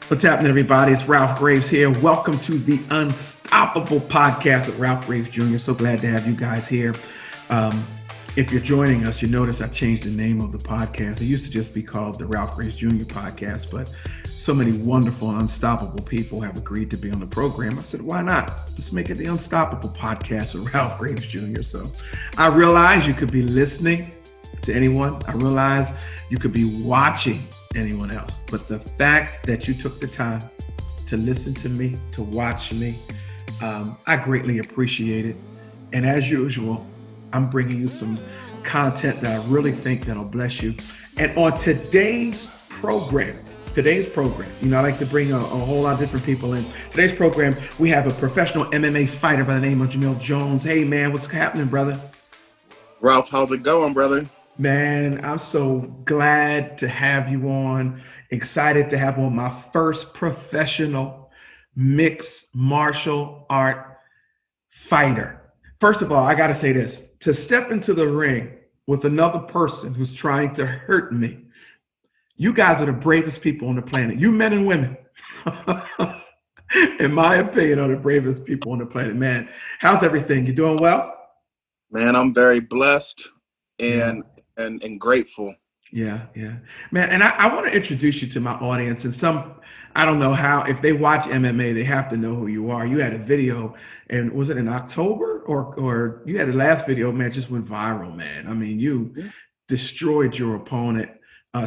What's happening, everybody? It's Ralph Graves here. Welcome to the Unstoppable Podcast with Ralph Graves Jr. So glad to have you guys here. If you're joining us, you notice I changed the name of the podcast. It used to just be called the Ralph Graves Jr. Podcast, but so many wonderful and unstoppable people have agreed to be on the program. I said, why not? Let's make it the Unstoppable Podcast with Ralph Graves Jr. So I realize you could be listening to anyone. I realize you could be watching anyone else. But the fact that you took the time to listen to me, to watch me, I greatly appreciate it. And as usual, I'm bringing you some content that I really think that'll bless you. And on today's program, I like to bring a whole lot of different people in. Today's program, we have a professional MMA fighter by the name of Jamelle Jones. Hey, man, what's happening, brother? Ralph, how's it going, brother? Man, I'm so glad to have you on. Excited to have on my first professional mixed martial art fighter. First of all, I got to say this. To step into the ring with another person who's trying to hurt me, you guys are the bravest people on the planet. You men and women, in my opinion, are the bravest people on the planet. Man, how's everything? You doing well? Man, I'm very blessed and grateful. Yeah. Man, and I want to introduce you to my audience. And I don't know how, if they watch MMA, they have to know who you are. You had a video, and was it in October? Or you had the last video, man, just went viral, man. I mean, you destroyed your opponent.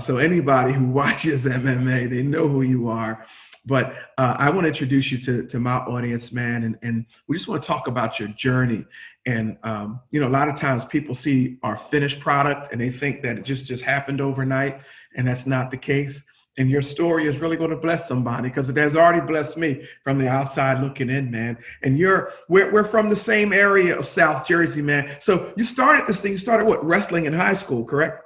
So anybody who watches MMA, they know who you are. But I want to introduce you to my audience, man, and we just want to talk about your journey. And a lot of times people see our finished product and they think that it just happened overnight, and that's not the case. And your story is really going to bless somebody, because it has already blessed me from the outside looking in, man. And we're from the same area of South Jersey, man. So you started this thing. You started wrestling in high school, correct?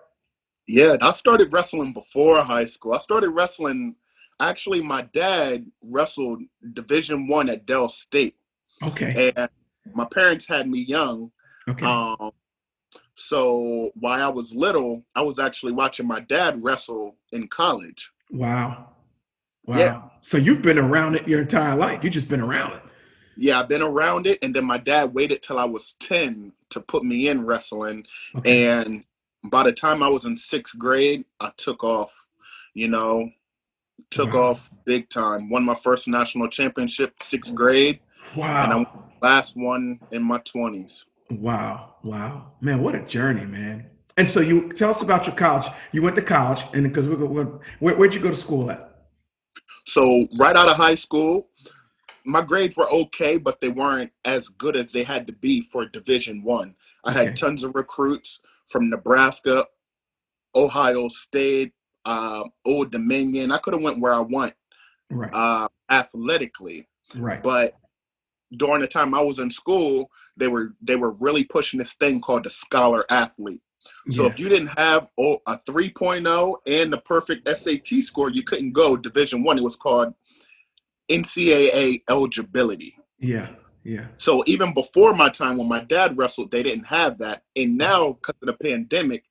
Yeah, I started wrestling before high school. I started wrestling. Actually, my dad wrestled Division I at Dell State. Okay. And my parents had me young. Okay. So while I was little, I was actually watching my dad wrestle in college. Wow. Yeah. So you've been around it your entire life. You've just been around it. Yeah, I've been around it. And then my dad waited till I was 10 to put me in wrestling. Okay. And by the time I was in 6th grade, I took off, off big time. Won my first national championship, 6th grade. Wow. And I won the last one in my 20s. Wow. Man, what a journey, man. And so you tell us about your college. You went to college, and because where'd you go to school at? So right out of high school, my grades were okay, but they weren't as good as they had to be for Division I. I had tons of recruits from Nebraska, Ohio State, Old Dominion. I could have went where I want, athletically. Right. But during the time I was in school, they were really pushing this thing called the scholar athlete. So if you didn't have a 3.0 and the perfect SAT score, you couldn't go Division I. It was called NCAA eligibility. Yeah. So even before my time, when my dad wrestled, they didn't have that. And now, because of the pandemic,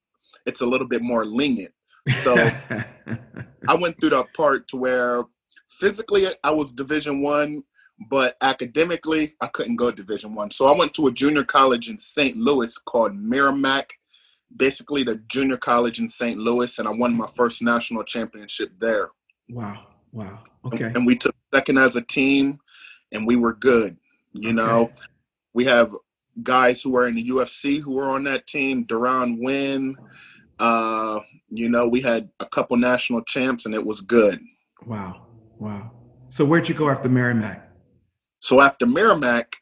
it's a little bit more lenient. So I went through the part to where physically I was Division I, but academically I couldn't go Division I. So I went to a junior college in St. Louis called Merrimack, basically the junior college in St. Louis, and I won my first national championship there. Wow. Okay. And we took second as a team, and we were good. We have guys who are in the UFC who were on that team. Duran Wynn. We had a couple national champs, and it was good. Wow. So where'd you go after Merrimack? So after Merrimack,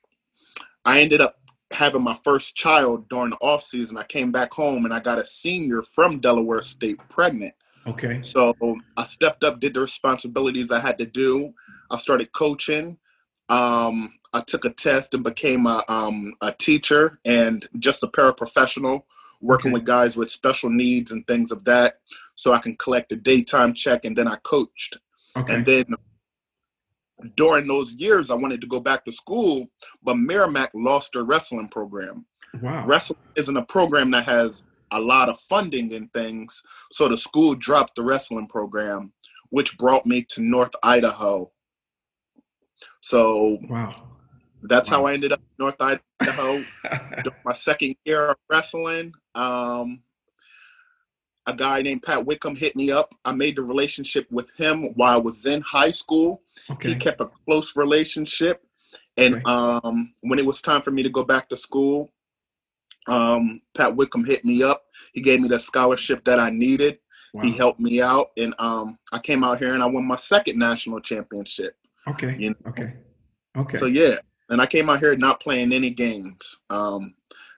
I ended up having my first child during the off season. I came back home, and I got a senior from Delaware State pregnant. Okay. So I stepped up, did the responsibilities I had to do. I started coaching. I took a test and became a teacher and just a paraprofessional, working with guys with special needs and things of that, so I can collect a daytime check, and then I coached. Okay. And then during those years, I wanted to go back to school, but Merrimack lost their wrestling program. Wow. Wrestling isn't a program that has a lot of funding and things, so the school dropped the wrestling program, which brought me to North Idaho. So Wow. that's how Wow. I ended up in North Idaho. During my second year of wrestling, a guy named Pat Wickham hit me up. I made the relationship with him while I was in high school. He Okay. kept a close relationship. And Okay. when it was time for me to go back to school, Pat Wickham hit me up. He gave me the scholarship that I needed. He Wow. helped me out. And I came out here and I won my second national championship. Okay. You know? Okay. So, Okay. yeah. And I came out here not playing any games.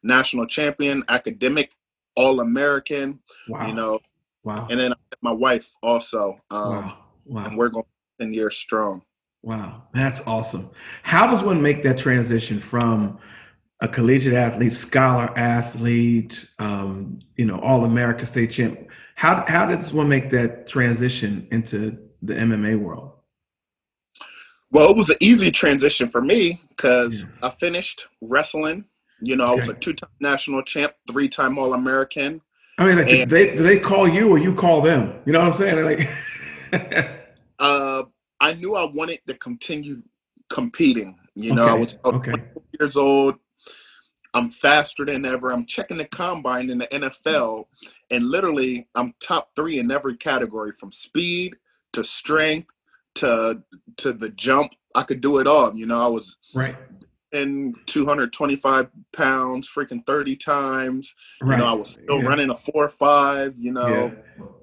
National champion, academic, All-American, you Wow. know. And Wow. then I met my wife also. Wow. And Wow. we're going 10 years strong. Wow. That's awesome. How does one make that transition from a collegiate athlete, scholar athlete, All America state champ? How does one make that transition into the MMA world? Well, it was an easy transition for me Yeah. because I finished wrestling. I was Okay. a 2-time national champ, 3-time All-American. I mean, like, And do they call you or you call them? You know what I'm saying? Like, I knew I wanted to continue competing. I okay. was Okay. 24 years old. I'm faster than ever. I'm checking the combine in the NFL, and literally I'm top 3 in every category, from speed to strength to the jump. I could do it all. I was Right. in 225 pounds, freaking 30 times. Right. I was still Yeah. running a 4.5. Yeah.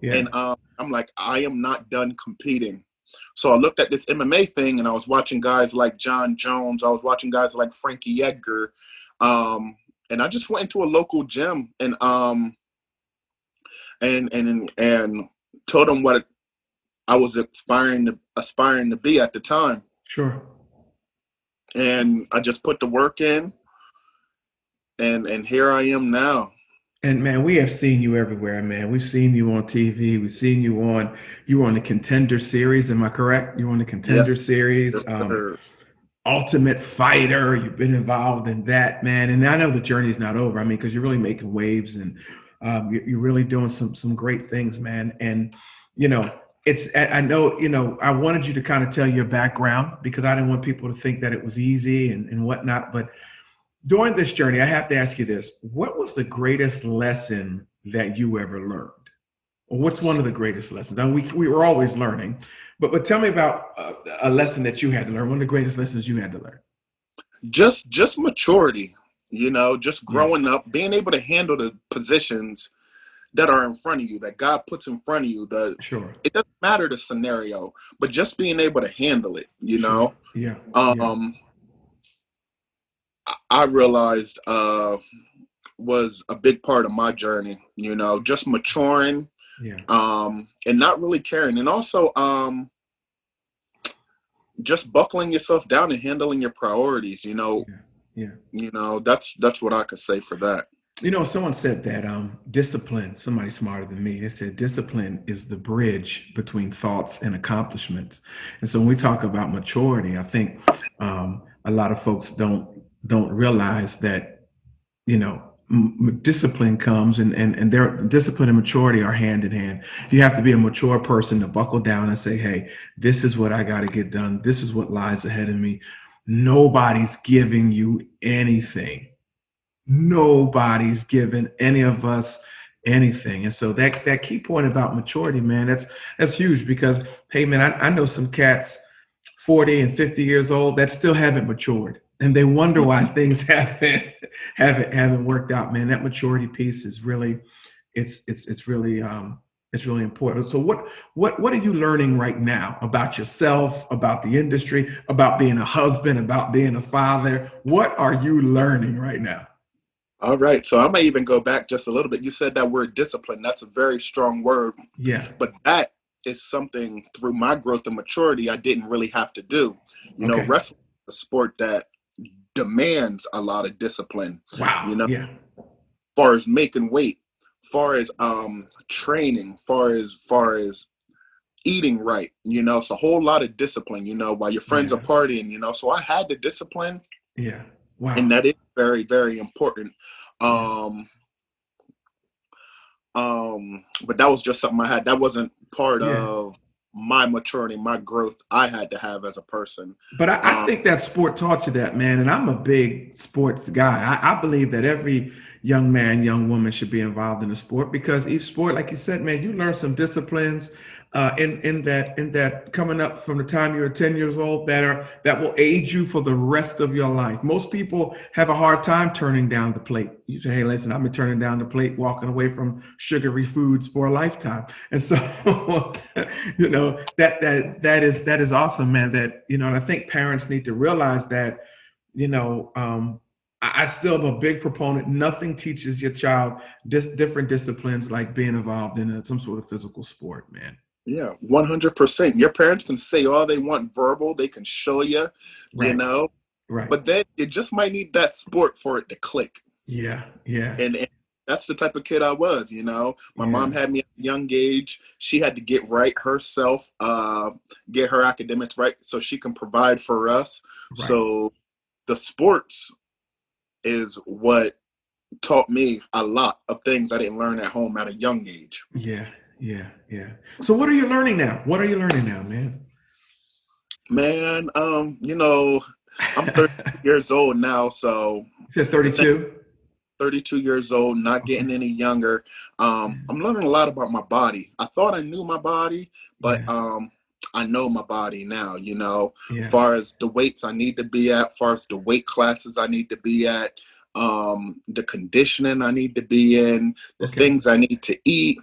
Yeah. And I'm like, I am not done competing. So I looked at this MMA thing, and I was watching guys like Jamelle Jones. I was watching guys like Frankie Edgar. And I just went into a local gym and told them what I was aspiring to be at the time. Sure. And I just put the work in, and here I am now. And man, we have seen you everywhere, man. We've seen you on TV. We've seen you were on the Contender Series. Am I correct? You were on the Contender Yes, Series, yes, sir. Ultimate Fighter. You've been involved in that, man. And I know the journey's not over. I mean, because you're really making waves and you're really doing some great things, man. And I know, I wanted you to kind of tell your background because I didn't want people to think that it was easy and whatnot. But during this journey, I have to ask you this. What was the greatest lesson that you ever learned? Or what's one of the greatest lessons? And we were always learning, but tell me about a lesson that you had to learn, one of the greatest lessons you had to learn. Just maturity, just Yeah, growing up, being able to handle the positions that are in front of you, that God puts in front of you. sure, It doesn't matter the scenario, but just being able to handle it. sure. Yeah, yeah, Um, I realized was a big part of my journey. Just maturing, yeah, and not really caring, and also just buckling yourself down and handling your priorities. yeah, yeah. That's what I could say for that. Someone said that discipline, somebody smarter than me, they said discipline is the bridge between thoughts and accomplishments. And so when we talk about maturity, I think a lot of folks don't realize that, discipline comes and their discipline and maturity are hand in hand. You have to be a mature person to buckle down and say, hey, this is what I got to get done. This is what lies ahead of me. Nobody's giving you anything. Nobody's giving any of us anything. And so that key point about maturity, man, that's huge because, hey, man, I know some cats 40 and 50 years old that still haven't matured. And they wonder why things haven't worked out, man. That maturity piece is really, it's really it's really important. So what are you learning right now about yourself, about the industry, about being a husband, about being a father? What are you learning right now? All right, so I may even go back just a little bit. You said that word discipline. That's a very strong word, Yeah. but that is something through my growth and maturity I didn't really have to do. Okay. Wrestling is a sport that demands a lot of discipline. Wow. Yeah. Far as making weight, far as training, far as eating right. It's a whole lot of discipline. While your friends are Yeah. partying. So I had the discipline, Yeah. and Wow. that is very, very important. Yeah. Um, but that was just something I had. That wasn't part Yeah. of. my maturity, my growth I had to have as a person. But I think that sport taught you that, man. And I'm a big sports guy. I believe that every young man, young woman should be involved in a sport because each sport, like you said, man, you learn some disciplines in that coming up from the time you're 10 years old that will aid you for the rest of your life. Most people have a hard time turning down the plate. You say, hey, listen, I've been turning down the plate, walking away from sugary foods for a lifetime. And so, that is awesome, man. That, and I think parents need to realize that, you know, I still am a big proponent. Nothing teaches your child different disciplines like being involved in some sort of physical sport, man. Yeah, 100%. Your parents can say all they want verbal, they can show you, you Right, know, right. but then it just might need that sport for it to click. Yeah, yeah, And that's the type of kid I was, you know. My yeah. mom had me at a young age. She had to get right herself, get her academics right so she can provide for us. Right. So the sports is what taught me a lot of things I didn't learn at home at a young age. Yeah, yeah, yeah. So what are you learning now? What are you learning now, man? Man, I'm 30 years old now, so You said the thing, 32? 32 years old, not Okay. getting any younger. I'm learning a lot about my body. I thought I knew my body, but Yeah, I know my body now, yeah. far as the weights I need to be at, far as the weight classes I need to be at, the conditioning I need to be in, the Okay. things I need to eat,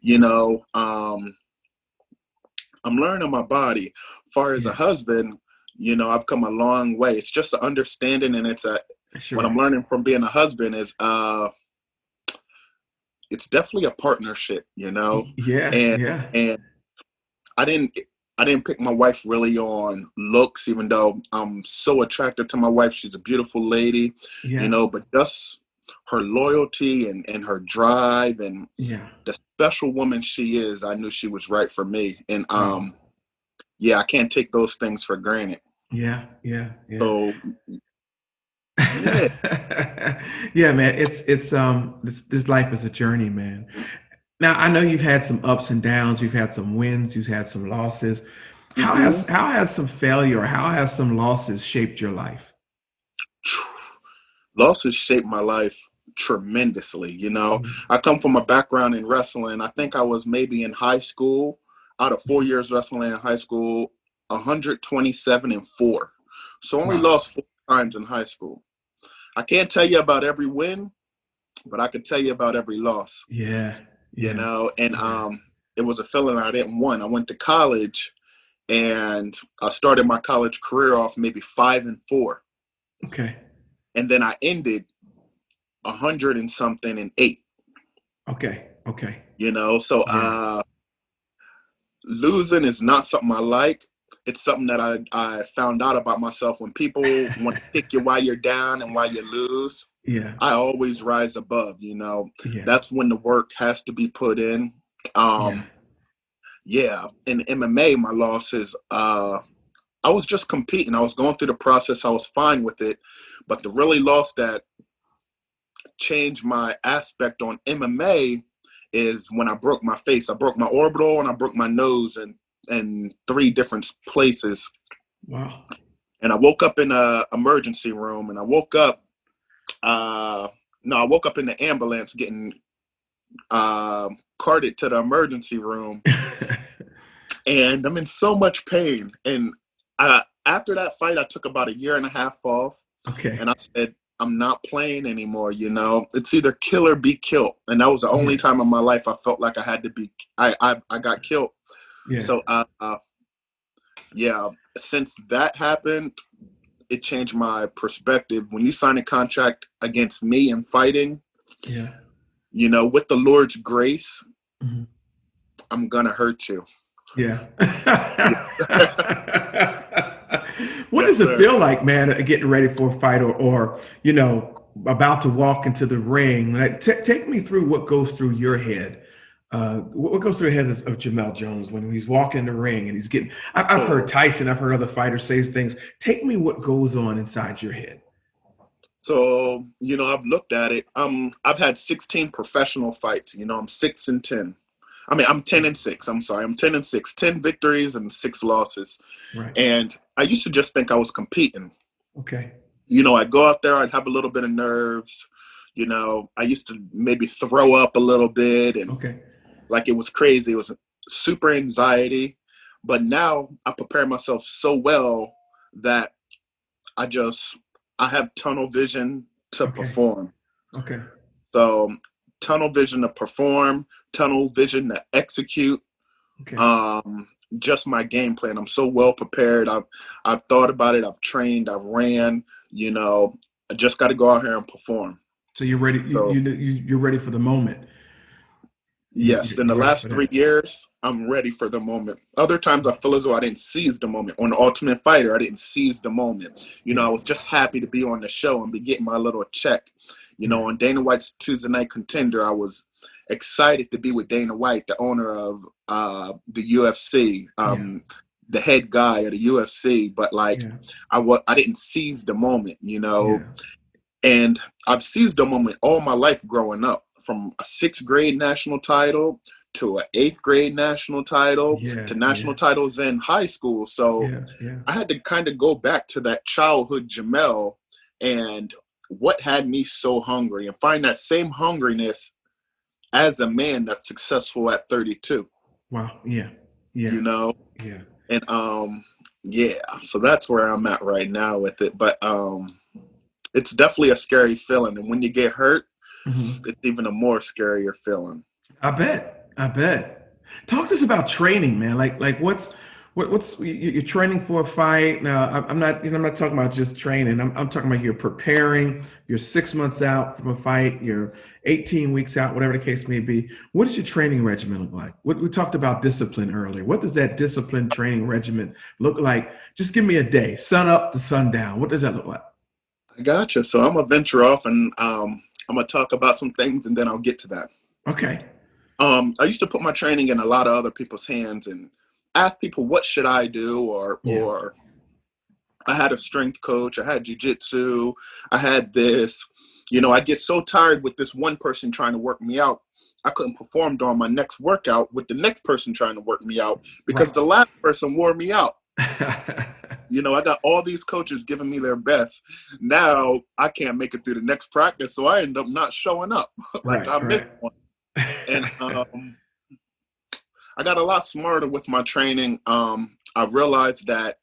you know. I'm learning my body. Far as a Yeah, husband, I've come a long way. It's just an understanding, and what I'm sure. learning from being a husband is it's definitely a partnership, Yeah, and yeah, and I didn't I didn't pick my wife really on looks, even though I'm so attracted to my wife. She's a beautiful lady, yeah, but just her loyalty and her drive and yeah. the special woman she is, I knew she was right for me. And Wow. yeah, I can't take those things for granted. Yeah, yeah, yeah. So yeah. Yeah, man. This life is a journey, man. Now I know you've had some ups and downs, you've had some wins, you've had some losses. How hmm has how has some failure or how has some losses shaped your life? Losses shaped my life tremendously. Mhm. I come from a background in wrestling. I think I was maybe in high school, out of 4 years wrestling in high school, 127-4. So only Wow. lost 4 times in high school. I can't tell you about every win, but I can tell you about every loss, Yeah, yeah, and yeah. it was a feeling I didn't want. I went to college and I started my college career off maybe 5-4. Okay. And then I ended 100 and something and 8. Okay. Okay. So Yeah. losing is not something I like. It's something that I found out about myself. When people want to kick you while you're down and while you lose, Yeah. I always rise above. Yeah. That's when the work has to be put in. Yeah. Yeah, in MMA, my losses, I was just competing. I was going through the process. I was fine with it. But the really loss that changed my aspect on MMA is when I broke my face. I broke my orbital and I broke my nose in 3 different places. Wow. And I woke up in a emergency room, and I woke up no, I woke up in the ambulance getting carted to the emergency room, and I'm in so much pain. And after that fight, I took about a year and a half off, Okay. and I said, I'm not playing anymore. It's either kill or be killed, and that was the only Yeah. time in my life I felt like I had to be. I got killed. Yeah. So yeah, since that happened, it changed my perspective. When you sign a contract against me in fighting, Yeah. with the Lord's grace, Mhm. I'm gonna hurt you. Yeah. What Yes, does it sir. feel like, man, getting ready for a fight or about to walk into the ring? Like, take me through what goes through your head. What goes through the head of Jamelle Jones when he's walking in the ring and he's getting, I've heard So, Tyson, I've heard other fighters say things. Take me what goes on inside your head. I've looked at it. I've had 16 professional fights. I'm 6-10. I mean, I'm 10-6. I'm sorry. I'm 10-6, 10 victories and 6 losses. Right. And I used to just think I was competing. Okay. I'd go out there, I'd have a little bit of nerves. I used to maybe throw up a little bit, and Okay. like it was crazy. It was super anxiety. But now I prepare myself so well that I have tunnel vision to Okay. perform. Okay. So tunnel vision to perform, tunnel vision to execute. Okay. Just my game plan. I'm so well prepared. I've thought about it. I've trained. I've ran. I just got to go out here and perform. So you're ready. So You're ready for the moment. yes, in the You're ready for last 3 that. years, I'm ready for the moment. Other times I feel as though I didn't seize the moment. On the Ultimate Fighter, I didn't seize the moment. Yeah. I was just happy to be on the show and be getting my little check. Yeah. On Dana White's Tuesday Night Contender, I was excited to be with Dana White, the owner of the UFC, the head guy of the UFC. But like, Yeah. I didn't seize the moment, Yeah. and I've seized the moment all my life growing up, from a 6th grade national title to an 8th grade national title Yeah. to national titles in high school. So Yeah. Yeah. I had to kind of go back to that childhood Jamelle and what had me so hungry, and find that same hungriness as a man that's successful at 32, Wow. Yeah. Yeah. you know? Yeah. And yeah, so that's where I'm at right now with it. But it's definitely a scary feeling. And when you get hurt, Mhm. it's even a more scarier feeling. I bet. I bet. Talk to us about training, man. Like what's you're training for a fight now? I'm not I'm not talking about just training. I'm talking about you're preparing. You're 6 months out from a fight. You're 18 weeks out, whatever the case may be. What does your training regimen look like? We talked about discipline earlier. What does that discipline training regimen look like? Just give me a day, sun up to sundown. What does that look like? I gotcha. So I'm gonna venture off, and I'm gonna talk about some things, and then I'll get to that. Okay. I used to put my training in a lot of other people's hands and ask people what should I do, Yeah. or I had a strength coach, I had jujitsu, I had this. I get so tired with this one person trying to work me out, I couldn't perform during my next workout with the next person trying to work me out because Right. the last person wore me out. I got all these coaches giving me their best. Now I can't make it through the next practice, so I end up not showing up. Like Right. I missed Right. one. And I got a lot smarter with my training. I realized that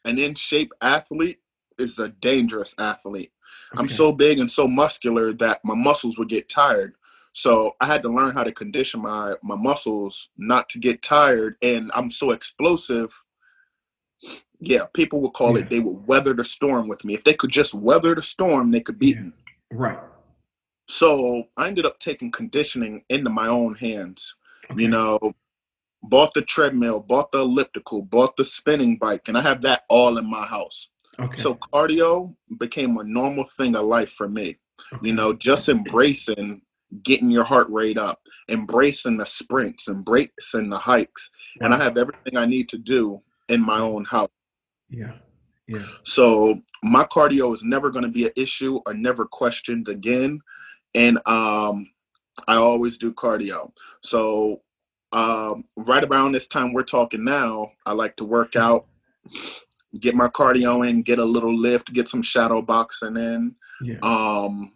an in shape athlete is a dangerous athlete. I'm Okay. so big and so muscular that my muscles would get tired. So I had to learn how to condition my muscles not to get tired. And I'm so explosive. Yeah, people would call Yeah. it, they would weather the storm with me. If they could just weather the storm, they could beat Yeah. me. Right. So I ended up taking conditioning into my own hands. You Okay. know, bought the treadmill, bought the elliptical, bought the spinning bike, and I have that all in my house. Okay. So cardio became a normal thing of life for me. Okay. Just embracing getting your heart rate up, embracing the sprints, embracing the hikes. And I Wow. have everything I need to do in my Yeah. own house. Yeah. Yeah. So my cardio is never going to be an issue or never questioned again. And I always do cardio. So right around this time we're talking now, I like to work out, get my cardio in, get a little lift, get some shadow boxing in. Yeah. Um,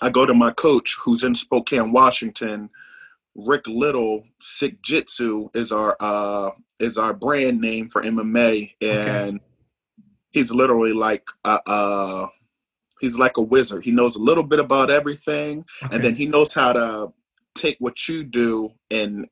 I go to my coach who's in Spokane, Washington. Rick Little, Sick Jitsu is our brand name for MMA, Okay. and he's literally like he's like a wizard. He knows a little bit about everything, and then Okay. he knows how to take what you do and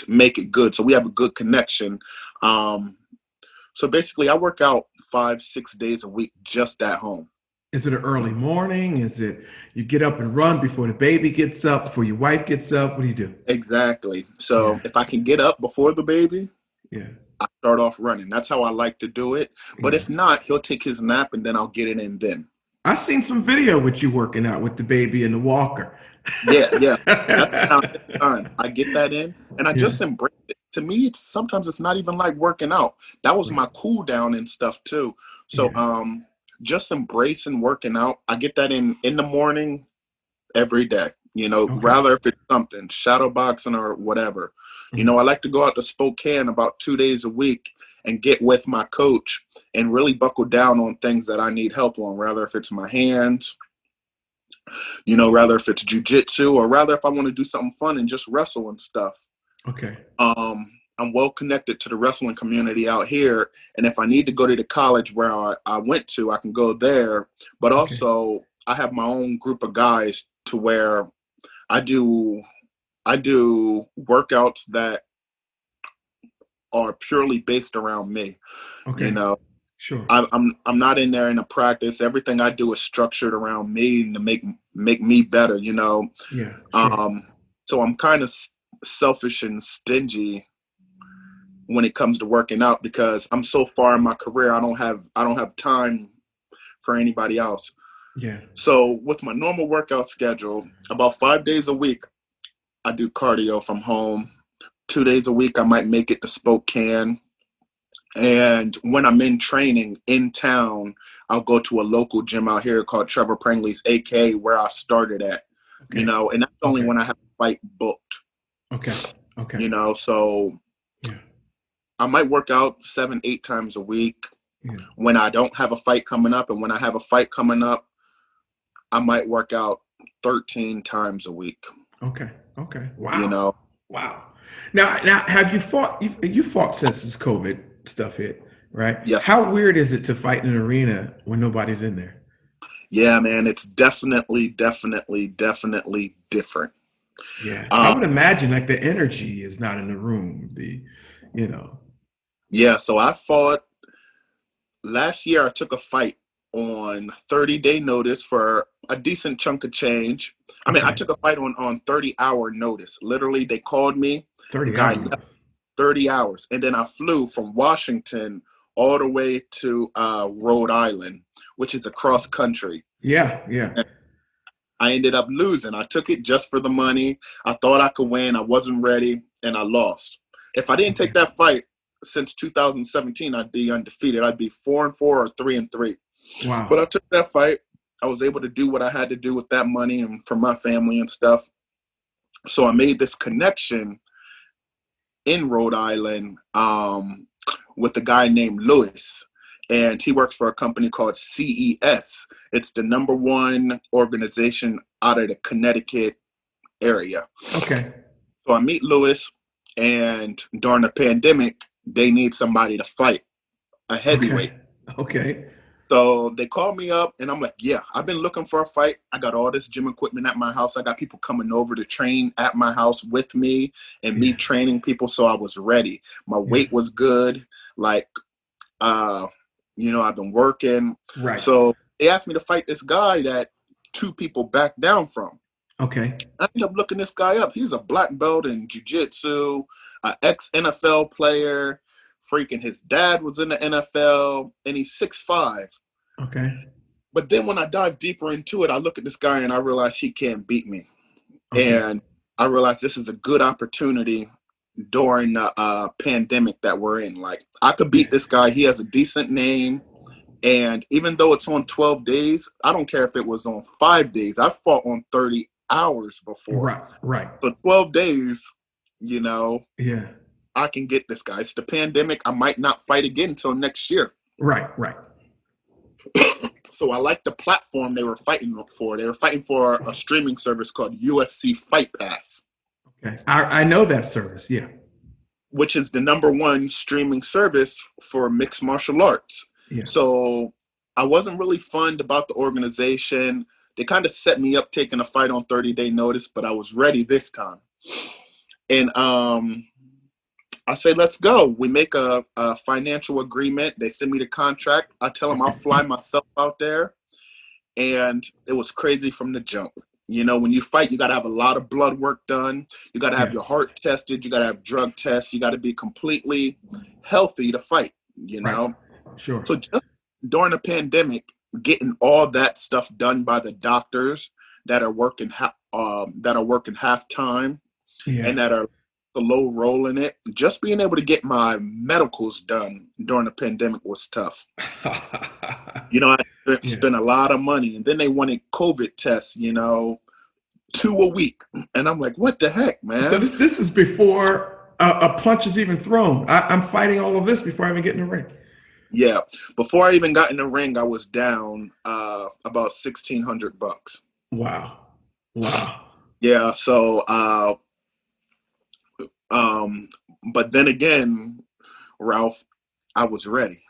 make it good. So we have a good connection. So basically, I work out 5-6 days a week just at home. Is it an early morning? Is it you get up and run before the baby gets up, before your wife gets up? What do you do? Exactly. So Yeah. if I can get up before the baby, Yeah. I start off running. That's how I like to do it. But Yeah. if not, he'll take his nap and then I'll get it in then. I seen some video with you working out with the baby and the walker. Yeah, yeah. That's how it's done. I get that in and I Yeah. just embrace it. To me, sometimes it's not even like working out. That was Right. my cool down and stuff too. So Yeah. just embracing working out. I get that in the morning every day. Okay. rather if it's something, shadow boxing or whatever. Mhm. I like to go out to Spokane about 2 days a week and get with my coach and really buckle down on things that I need help on, rather if it's my hands, rather if it's jujitsu, or rather if I want to do something fun and just wrestle and stuff. Okay. I'm well connected to the wrestling community out here. And if I need to go to the college where I went to, I can go there. But Okay. also I have my own group of guys to where I do workouts that are purely based around me. You Okay. know, Sure. I'm not in there in a practice. Everything I do is structured around me and to make me better. Yeah. Sure. So I'm kind of selfish and stingy when it comes to working out because I'm so far in my career. I don't have time for anybody else. Yeah. So with my normal workout schedule, about 5 days a week, I do cardio from home. 2 days a week, I might make it to Spokane. And when I'm in training in town, I'll go to a local gym out here called Trevor Prangley's AK, where I started at, Okay. and that's only Okay. when I have a fight booked, Okay. Okay. so Yeah. I might work out 7, 8 times a week Yeah. when I don't have a fight coming up. And when I have a fight coming up, I might work out 13 times a week, Okay. Okay. you Wow. know. Wow. Now, have you fought? You fought since this COVID stuff hit, right? Yes. How weird is it to fight in an arena when nobody's in there? Yeah, man, it's definitely, definitely, definitely different. Yeah, I Um, would imagine like the energy is not in the room. You know, yeah, so I fought last year. I took a fight on 30-day notice for a decent chunk of change. I mean, I okay, took a fight on 30-hour notice. Literally, they called me. The 30 guy hours. left 30 hours. And then I flew from Washington all the way to Rhode Island, which is across country. Yeah, yeah, I ended up losing. I took it just for the money. I thought I could win. I wasn't ready, and I lost. If I didn't okay, take that fight since 2017, I'd be undefeated. I'd be 4-4 or 3-3. But I wow, took that fight. I was able to do what I had to do with that money and for my family and stuff. So I made this connection in Rhode Island with a guy named Lewis. And he works for a company called CES. It's the number one organization out of the Connecticut area. okay, So I meet Lewis, and during the pandemic, they need somebody to fight, a heavyweight. okay, okay, So they called me up, and I'm like, yeah, I've been looking for a fight. I got all this gym equipment at my house. I got people coming over to train at my house with me and me yeah, training people. So I was ready. My yeah, weight was good. Like, I've been working. right, So they asked me to fight this guy that two people backed down from. okay, I ended up looking this guy up. He's a black belt in jiu-jitsu, an ex-NFL player. Freaking his dad was in the NFL, and he's 6'5". okay, But then when I dive deeper into it, I look at this guy and I realize he can't beat me. okay, And I realize this is a good opportunity during the pandemic that we're in. Like, I could yeah, beat this guy. He has a decent name. And even though it's on 12 days, I don't care if it was on 5 days. I fought on 30 hours before. right, right, So 12 days, you know, yeah, I can get this guy. It's the pandemic. I might not fight again until next year. right, right, So I like the platform they were fighting for. They were fighting for a streaming service called UFC Fight Pass, okay. I know that service. Yeah, which is the number one streaming service for mixed martial arts. yeah, So I wasn't really fond about the organization. They kind of set me up taking a fight on 30-day notice, but I was ready this time. And I say, let's go. We make a financial agreement. They send me the contract. I tell them I'll fly myself out there. And it was crazy from the jump. When you fight, you got to have a lot of blood work done. You got to have yeah, your heart tested. You got to have drug tests. You got to be completely healthy to fight. right, sure, So just during the pandemic, getting all that stuff done by the doctors that are working half time yeah. and that are low rolling it, just being able to get my medicals done during the pandemic was tough. I Yeah, spent a lot of money, and then they wanted COVID tests, 2 a week. And I'm like, what the heck, man? So this is before a punch is even thrown. I'm fighting all of this before I even get in the ring. Yeah. Before I even got in the ring, I was down about $1,600. Wow. Wow. Yeah. So, but then again, Ralph, I was ready.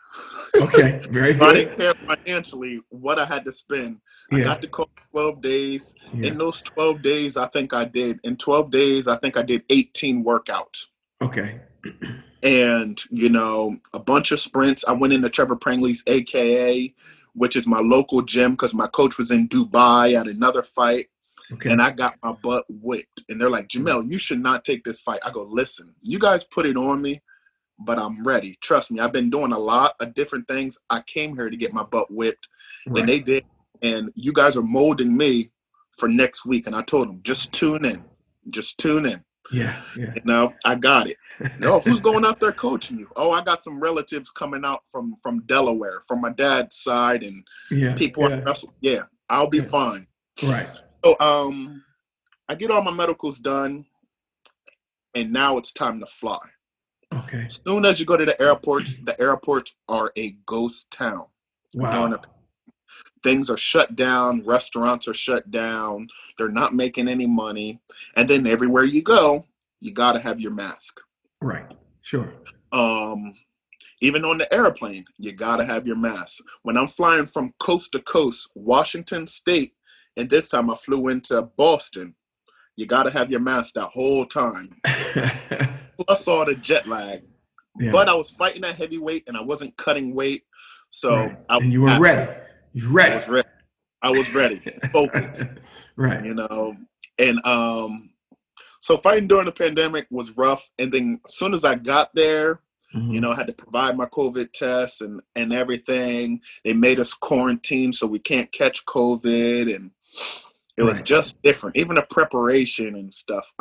Okay. Very I good. didn't care financially what I had to spend. I got to call 12 days. Yeah. In those 12 days, I think I did 18 workouts. Okay. And, a bunch of sprints. I went into Trevor Prangley's AKA, which is my local gym, because my coach was in Dubai at another fight. Okay. And I got my butt whipped. And they're like, Jamelle, you should not take this fight. I go, listen, you guys put it on me, but I'm ready. Trust me, I've been doing a lot of different things. I came here to get my butt whipped, and they did. And you guys are molding me for next week. And I told them, just tune in. Just tune in. Yeah. Yeah. I got it. No, who's going out there coaching you? Oh, I got some relatives coming out from Delaware, from my dad's side, and people I wrestle. Yeah, I'll be fine. Right. So I get all my medicals done, and now it's time to fly. Okay. As soon as you go to the airports are a ghost town. Wow. Things are shut down. Restaurants are shut down. They're not making any money. And then everywhere you go, you got to have your mask. Right. Sure. Even on the airplane, you got to have your mask. When I'm flying from coast to coast, Washington State, and this time I flew into Boston, you got to have your mask that whole time. Plus all the jet lag. Yeah. But I was fighting at heavyweight, and I wasn't cutting weight. So and you were ready. You ready. I was ready. Focused. Right. And so fighting during the pandemic was rough. And then as soon as I got there, I had to provide my COVID tests and everything. They made us quarantine so we can't catch COVID. And it was just different. Even the preparation and stuff.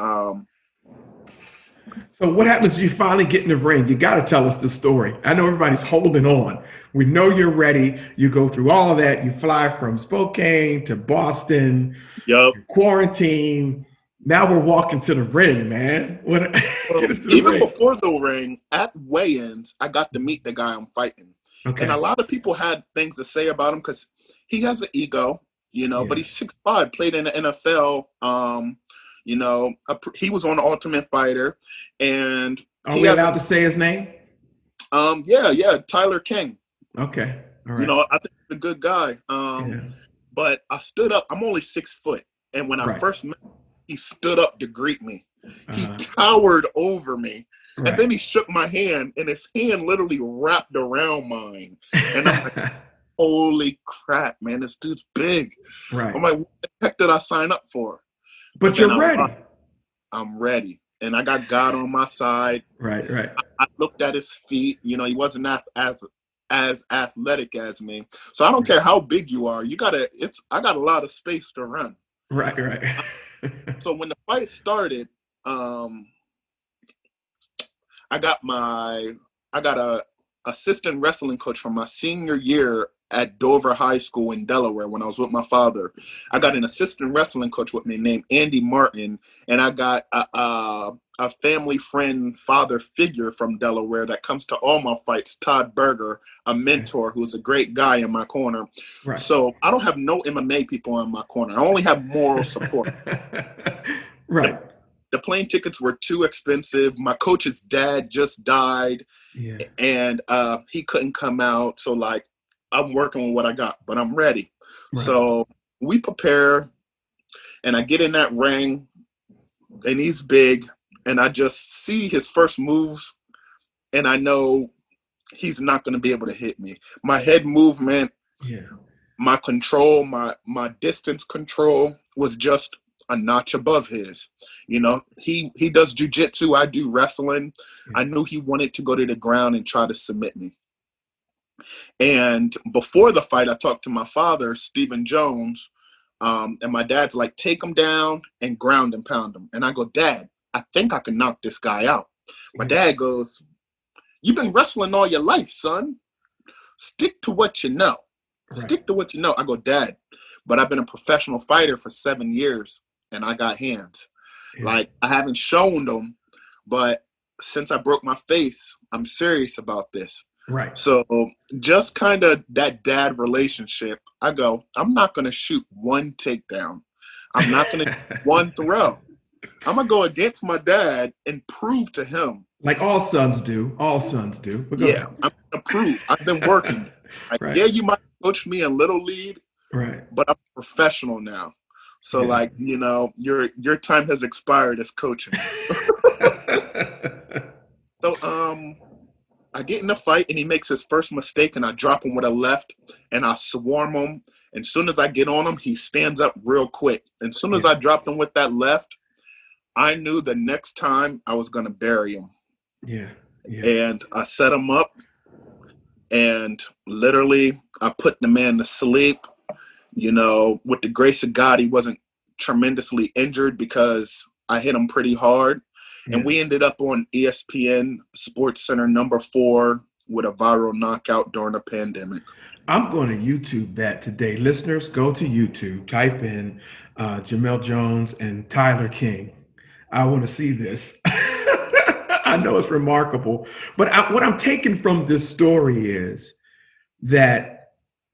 So what happens if you finally get in the ring? You got to tell us the story. I know everybody's holding on. We know you're ready. You go through all of that. You fly from Spokane to Boston. Yep. Quarantine. Now we're walking to the ring, man. Before the ring, at weigh-ins, I got to meet the guy I'm fighting. Okay. And a lot of people had things to say about him because he has an ego, but he's 6'5", played in the NFL. He was on the Ultimate Fighter, and are we allowed to say his name? Yeah, Tyler King. Okay, all right. I think he's a good guy. But I stood up. I'm only 6 foot, and when I first met him, he stood up to greet me. He towered over me, and then he shook my hand, and his hand literally wrapped around mine, and I'm like, holy crap, man, this dude's big. Right. I'm like, what the heck did I sign up for? But you're ready. I'm ready. And I got God on my side. Right. I looked at his feet. He wasn't as athletic as me. So I don't care how big you are. I got a lot of space to run. Right. So when the fight started, I got a assistant wrestling coach from my senior year at Dover High School in Delaware when I was with my father. I got an assistant wrestling coach with me named Andy Martin, and I got a family friend, father figure from Delaware that comes to all my fights, Todd Berger, a mentor who's a great guy in my corner. Right. So I don't have no MMA people in my corner. I only have moral support. Right. The plane tickets were too expensive. My coach's dad just died, and he couldn't come out. So I'm working with what I got, but I'm ready. Right. So we prepare, and I get in that ring, and he's big, and I just see his first moves, and I know he's not going to be able to hit me. My head movement, my control, my distance control was just a notch above his. He does jiu-jitsu, I do wrestling. I knew he wanted to go to the ground and try to submit me. And before the fight, I talked to my father, Stephen Jones, and my dad's like, take him down and ground and pound him. And I go, Dad, I think I can knock this guy out. My dad goes, you've been wrestling all your life, son. Stick to what you know. Stick to what you know. I go, Dad, but I've been a professional fighter for 7 years, and I got hands. Yeah. Like, I haven't shown them, but since I broke my face, I'm serious about this. Right. So just kind of that dad relationship, I go, I'm not going to shoot one takedown. I'm not going to one throw. I'm going to go against my dad and prove to him. Like all sons do. All sons do. But go Yeah, ahead. I'm going to prove. I've been working. Like, Right. yeah, you might coach me in Little League, Right. but I'm a professional now. So, Yeah. like, you know, your time has expired as coaching. So, I get in a fight and he makes his first mistake and I drop him with a left and I swarm him. And as soon as I get on him, he stands up real quick. And as soon as I dropped him with that left, I knew the next time I was going to bury him. Yeah. Yeah. And I set him up and literally I put the man to sleep. You know, with the grace of God, he wasn't tremendously injured because I hit him pretty hard. Yeah. And we ended up on ESPN Sports Center #4 with a viral knockout during the pandemic. I'm going to YouTube that today. Listeners, go to YouTube, type in Jamelle Jones and Tyler King. I want to see this. I know it's remarkable. But what I'm taking from this story is that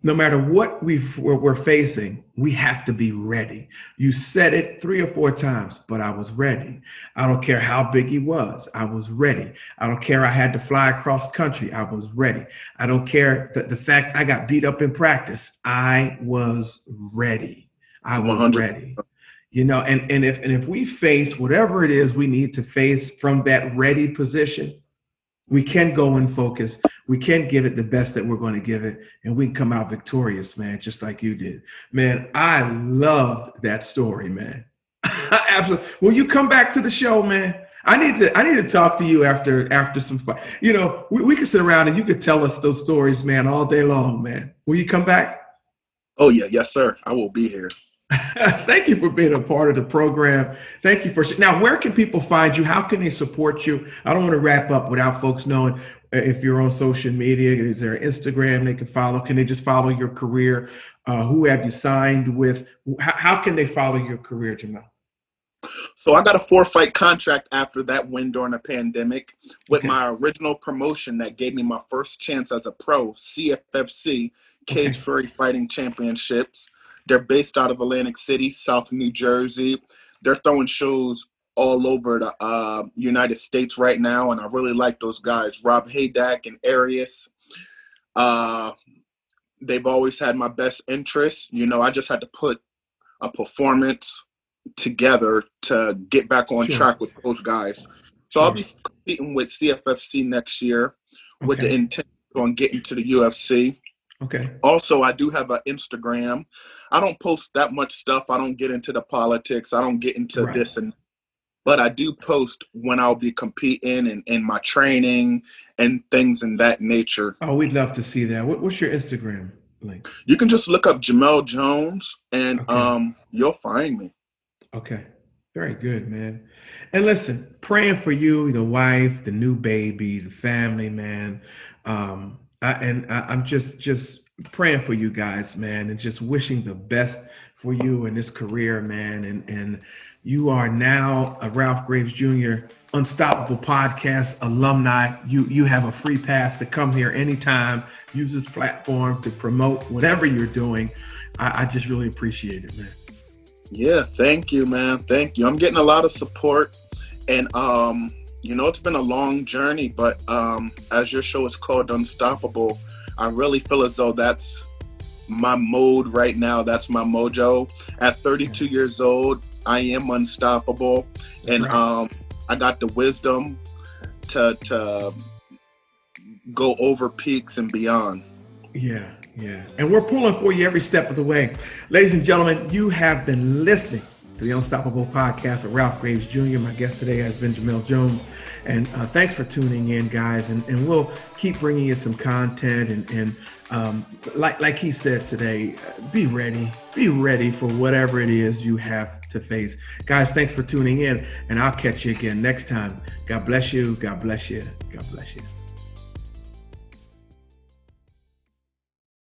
no matter what we're facing, we have to be ready. You said it 3 or 4 times, but I was ready. I don't care how big he was. I was ready. I don't care I had to fly across country. I was ready. I don't care the fact I got beat up in practice. I was ready. I was 100%. ready. You know, and if we face whatever it is we need to face from that ready position, we can go and focus. We can give it the best that we're going to give it, and we can come out victorious, man, just like you did. Man, I loved that story, man. Absolutely. Will you come back to the show, man? I need to talk to you after some fun. You know, we could sit around and you could tell us those stories, man, all day long, man. Will you come back? Oh, yeah. Yes, sir. I will be here. Thank you for being a part of the program. Thank you for now. Where can people find you? How can they support you? I don't want to wrap up without folks knowing if you're on social media. Is there Instagram they can follow? Can they just follow your career? Who have you signed with? How can they follow your career, Jamelle? So I got a 4-fight contract after that win during the pandemic with my original promotion that gave me my first chance as a pro, CFFC, Cage Fury Fighting Championships. They're based out of Atlantic City, South New Jersey. They're throwing shows all over the United States right now, and I really like those guys, Rob Haydack and Arias. They've always had my best interest. You know, I just had to put a performance together to get back on track with those guys. So I'll be competing with CFFC next year with the intent on getting to the UFC. Okay. Also, I do have an Instagram. I don't post that much stuff. I don't get into the politics. I don't get into this and but I do post when I'll be competing and in my training and things in that nature. Oh, we'd love to see that. What's your Instagram link? You can just look up Jamelle Jones and you'll find me. Okay. Very good, man. And listen, praying for you, the wife, the new baby, the family, man. I'm just praying for you guys, man, and just wishing the best for you in this career, man. And you are now a Ralph Graves Jr. Unstoppable Podcast alumni. You have a free pass to come here anytime. Use this platform to promote whatever you're doing. I just really appreciate it, man. Yeah, thank you, man. Thank you. I'm getting a lot of support, and you know, it's been a long journey, but as your show is called Unstoppable, I really feel as though that's my mode right now. That's my mojo. At 32 years old, I am unstoppable, and I got the wisdom to go over peaks and beyond. Yeah. And we're pulling for you every step of the way. Ladies and gentlemen, you have been listening to the Unstoppable Podcast with Ralph Graves Jr. My guest today has been Jamelle Jones. And thanks for tuning in, guys. And we'll keep bringing you some content. And like he said today, be ready for whatever it is you have to face. Guys, thanks for tuning in. And I'll catch you again next time. God bless you. God bless you. God bless you.